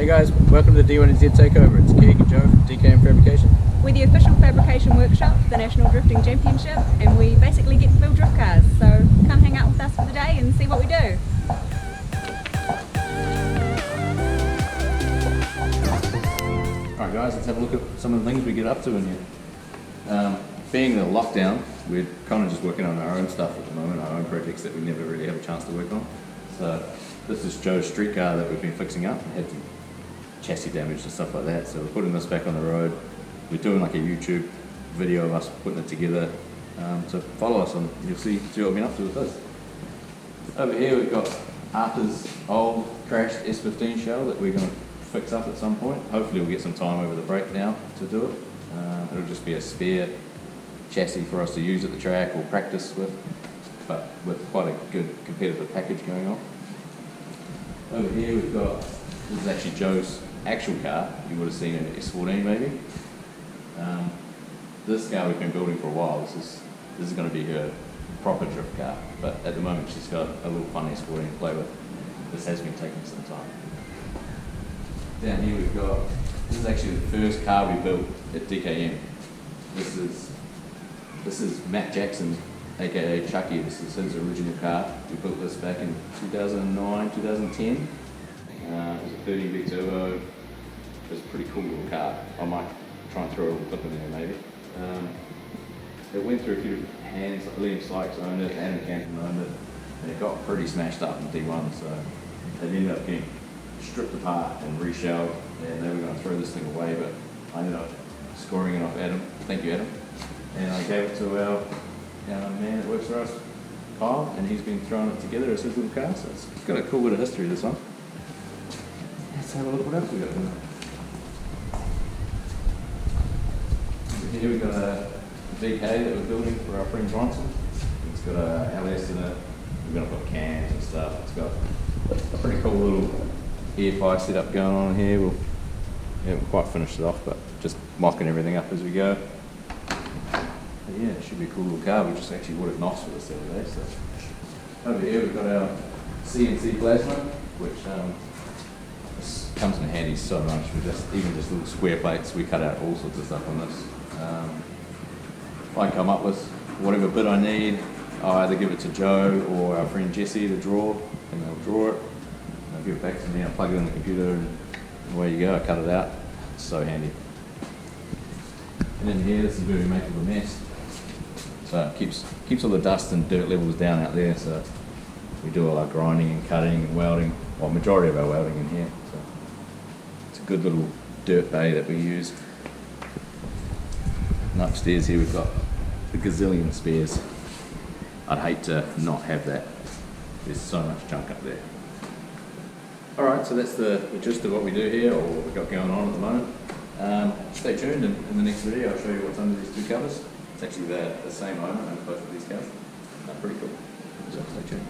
Hey guys, welcome to the D1NZ takeover. It's Keeg and Joe from DKM Fabrication. We're the official fabrication workshop for the National Drifting Championship, and we basically get to build drift cars, so come hang out with us for the day and see what we do. Alright guys, let's have a look at some of the things we get up to in here. Being the lockdown, we're kind of just working on our own stuff at the moment, our own projects that we never really have a chance to work on. So this is Joe's street car that we've been fixing up and had some chassis damage and stuff like that. So we're putting this back on the road. We're doing like a YouTube video of us putting it together. So follow us and you'll see what we've been up to with this. Over here we've got Arthur's old crashed S15 shell that we're going to fix up at some point. Hopefully we'll get some time over the break now to do it. It'll just be a spare chassis for us to use at the track or practice with, but with quite a good competitive package going on. Over here we've got, this is actually Joe's actual car. You would have seen it in S14 maybe. This car we've been building for a while. This is going to be her proper drift car, but at the moment she's got a little fun S14 to play with. This has been taking some time. Down here we've got, this is actually the first car we built at DKM. This is Matt Jackson, aka Chucky. This is his original car. We built this back in 2009, 2010. It was a 30V turbo. It was a pretty cool little car. I might try and throw a little clip in there maybe. It went through a few different hands. Liam Sykes owned it, Adam Canton owned it, and it got pretty smashed up in D1, so it ended up getting stripped apart and reshelled, and they were going to throw this thing away, but I ended up scoring it off Adam. Thank you, Adam. And I gave it to our man that works for us, Kyle, and he's been throwing it together as his little car, so it's got a cool bit of history, this one. Let's have a look what else we got in there. Here we've got a VK that we're building for our friend Bronson. It's got a LS in it. We're going to put cans and stuff. It's got a pretty cool little air fire setup going on here. We haven't quite finished it off, but just mocking everything up as we go. But yeah, it should be a cool little car. We just actually ordered NOS for this the other day. So over here we've got our CNC plasma, which this comes in handy so much. Even just little square plates, we cut out all sorts of stuff on this. If I come up with whatever bit I need, I'll either give it to Joe or our friend Jesse to draw, and they'll draw it. I'll give it back to me, I'll plug it in the computer, and away you go, I cut it out. It's so handy. And in here, this is where we make all the mess. So it keeps all the dust and dirt levels down out there, so we do all our grinding and cutting and welding, well, majority of our welding in here. So it's a good little dirt bay that we use. And upstairs here we've got a gazillion spares. I'd hate to not have that. There's so much junk up there. Alright, so that's the gist of what we do here, or what we've got going on at the moment. Stay tuned, and in the next video I'll show you what's under these two covers. It's actually the same owner on both of these cars. Pretty cool. So stay tuned.